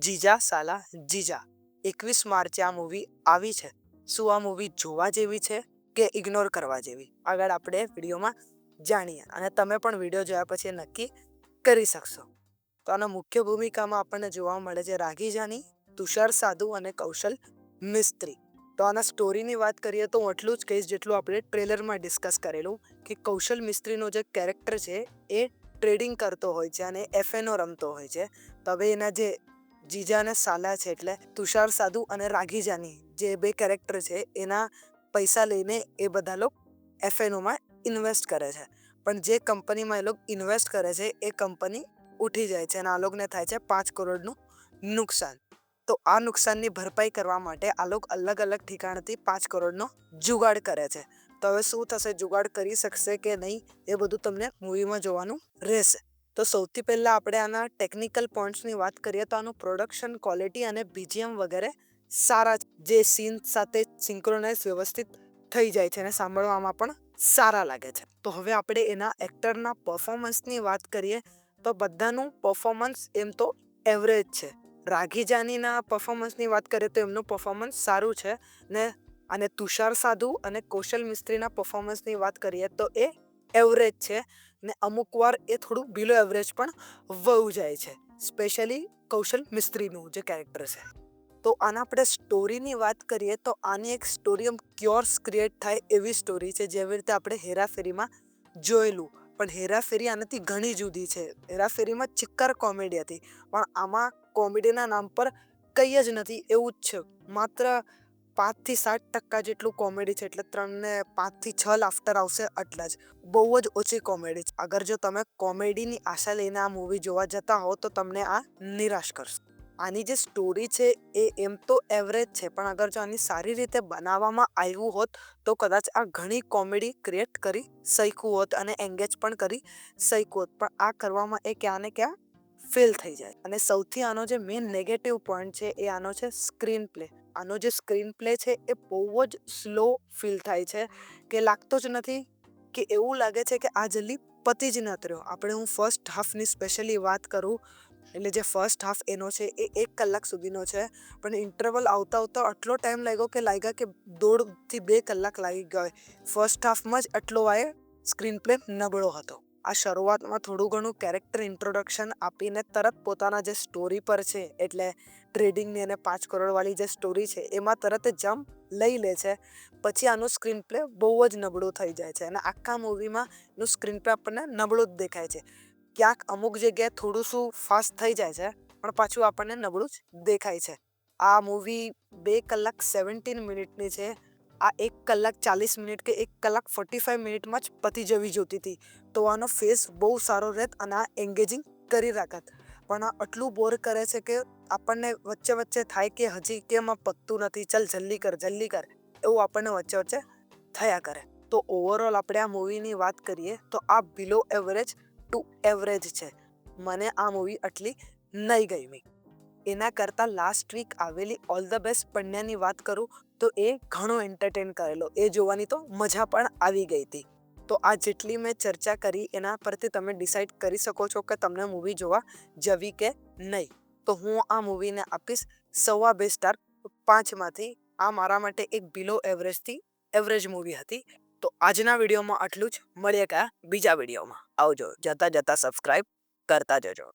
જીજા સાલા જીજા 21 માર્ચે આ મૂવી આવી છે. શું આ મૂવી જોવા જેવી છે કે ઇગ્નોર કરવા જેવી? આગળ આપણે વિડીયોમાં જાણીએ અને તમે પણ વિડીયો જોયા પછી નક્કી કરી શકશો. તો આના મુખ્ય ભૂમિકામાં આપણને જોવા મળે છે રાઘી જાની, તુષાર સાધુ અને કૌશલ મિસ્ત્રી. તો આના સ્ટોરીની વાત કરીએ તો હું એટલું જ કહીશ જેટલું આપણે ટ્રેલરમાં ડિસ્કસ કરેલું કે કૌશલ મિસ્ત્રીનો જે કેરેક્ટર છે એ ટ્રેડિંગ કરતો હોય છે અને એફએનઓ રમતો હોય છે. તો હવે એના જે જીજા અને સાલા છે એટલે તુષાર સાધુ અને રાઘી જાની જે બે કેરેક્ટર છે એના પૈસા લઈને એ બધા લોકો એફએનઓમાં ઇન્વેસ્ટ કરે છે. પણ જે કંપનીમાં એ લોકો ઇન્વેસ્ટ કરે છે એ કંપની ઉઠી જાય છે અને આ લોકોને થાય છે 5 કરોડનું નુકસાન. તો આ નુકસાનની ભરપાઈ કરવા માટે આ લોકો અલગ અલગ ઠેકાણેથી 5 કરોડનો જુગાડ કરે છે. તો હવે શું થશે, જુગાડ કરી શકશે કે નહીં એ બધું તમને મૂવીમાં જોવાનું રહેશે. તો સૌથી પહેલાં આપણે આના ટેકનિકલ પોઈન્ટ્સની વાત કરીએ તો આનું પ્રોડક્શન ક્વોલિટી અને બીજીએમ વગેરે સારા, જે સીન સાથે સિંક્રોનાઇઝ વ્યવસ્થિત થઈ જાય છે અને સાંભળવામાં પણ સારા લાગે છે. તો હવે આપણે એના એક્ટરના પરફોર્મન્સની વાત કરીએ તો બધાનું પરફોર્મન્સ એમ તો એવરેજ છે. રાઘી જાનીના પરફોર્મન્સની વાત કરીએ તો એમનું પરફોર્મન્સ સારું છે ને, અને તુષાર સાધુ અને કૌશલ મિસ્ત્રીના પરફોર્મન્સની વાત કરીએ તો એ એવરેજ છે ને અમુક વાર એ થોડું બિલો એવરેજ પણ વહુ જાય છે, સ્પેશિયલી કૌશલ મિસ્ત્રીનું જે કેરેક્ટર છે. તો આના આપણે સ્ટોરીની વાત કરીએ તો આની એક સ્ટોરી એમ ક્યોર્સ ક્રિએટ થાય એવી સ્ટોરી છે, જેવી રીતે આપણે હેરાફેરીમાં જોયેલું. પણ હેરાફેરી આનાથી ઘણી જુદી છે. હેરાફેરીમાં ચિક્કર કોમેડી હતી, પણ આમાં કોમેડીના નામ પર કંઈ જ નથી એવું જ છે. માત્ર 5-7% જેટલું કોમેડી છે, એટલે 3-5-6 લાફ્ટર આવશે આટલા જ. બહુ જ ઓછી કોમેડી છે. અગર જો તમે કોમેડીની આશા લઈને આ મૂવી જોવા જતા હો તો તમને આ નિરાશ કરશે. આની જે સ્ટોરી છે એ એમ તો એવરેજ છે, પણ અગર જો આની સારી રીતે બનાવવામાં આવ્યું હોત તો કદાચ આ ઘણી કોમેડી ક્રિએટ કરી શક્યું હોત અને એંગેજ પણ કરી શક્યું હોત. પણ આ કરવામાં એ ક્યાં ને ક્યાં ફેલ થઈ જાય. અને સૌથી આનો જે મેઇન નેગેટિવ પોઈન્ટ છે એ આનો છે સ્ક્રીન પ્લે. આનો જે સ્ક્રીન પ્લે છે એ બહુ જ સ્લો ફીલ થાય છે, કે લાગતો જ નથી, કે એવું લાગે છે કે આ જલ્દી પતી જ નથી રહ્યો. આપણે હું ફર્સ્ટ હાફની સ્પેશિયલી વાત કરું એટલે જે ફર્સ્ટ હાફ એનો છે એ 1 કલાક સુધીનો છે, પણ ઇન્ટરવલ આવતા આવતા આટલો ટાઈમ લાગ્યો કે 1.5-2 કલાક લાગી ગયા. ફર્સ્ટ હાફમાં જ આટલો સ્ક્રીન પ્લે નબળો હતો. આ શરૂઆતમાં થોડું ઘણું કેરેક્ટર ઇન્ટ્રોડક્શન આપીને તરત પોતાના જે સ્ટોરી પર છે એટલે ટ્રેડિંગની અને 5 કરોડવાળી જે સ્ટોરી છે એમાં તરત જમ્પ લઈ લે છે. પછી આનું સ્ક્રીન પ્લે બહુ જ નબળું થઈ જાય છે અને આખા મૂવીમાં એનું સ્ક્રીન પ્લે આપણને નબળું જ દેખાય છે. ક્યાંક અમુક જગ્યાએ થોડું શું ફાસ્ટ થઈ જાય છે, પણ પાછું આપણને નબળું જ દેખાય છે. આ મૂવી 2 કલાક 17 મિનિટની છે. આ 1 કલાક 40 મિનિટ કે 1 કલાક 45 મિનિટમાં જ પતી જવી જોતી હતી. તો આનો ફેસ બહુ સારો રહેત અને આ એન્ગેજિંગ કરી રાખત. પણ આ આટલું બોર કરે છે કે આપણને વચ્ચે વચ્ચે થાય કે હજી કેમ આ પતતું નથી, ચાલ જલ્દી કર એવું આપણને વચ્ચે વચ્ચે થયા કરે. તો ઓવરઓલ આપણે આ મૂવીની વાત કરીએ તો આ બિલો એવરેજ ટુ એવરેજ છે. મને આ મૂવી આટલી નહીં ગમી. એના કરતાં લાસ્ટ વીક આવેલી ઓલ ધ બેસ્ટ પંડ્યાની વાત કરું તો એ ઘણો એન્ટરટેન કરેલો. એ જોવાની તો મજા પણ આવી ગઈ હતી. તો આ જેટલી મેં ચર્ચા કરી એના પરથી તમે ડિસાઈડ કરી શકો છો કે તમને મૂવી જોવા જવી કે નહીં. તો હું આ મૂવીને આપીશ 2.25 સ્ટાર 5માંથી. આ મારા માટે એક બિલો એવરેજથી એવરેજ મૂવી હતી. તો આજના વિડીયોમાં આટલું જ. મળીએ કયા બીજા વિડીયોમાં. આવજો. જતા જતા સબસ્ક્રાઈબ કરતા જજો.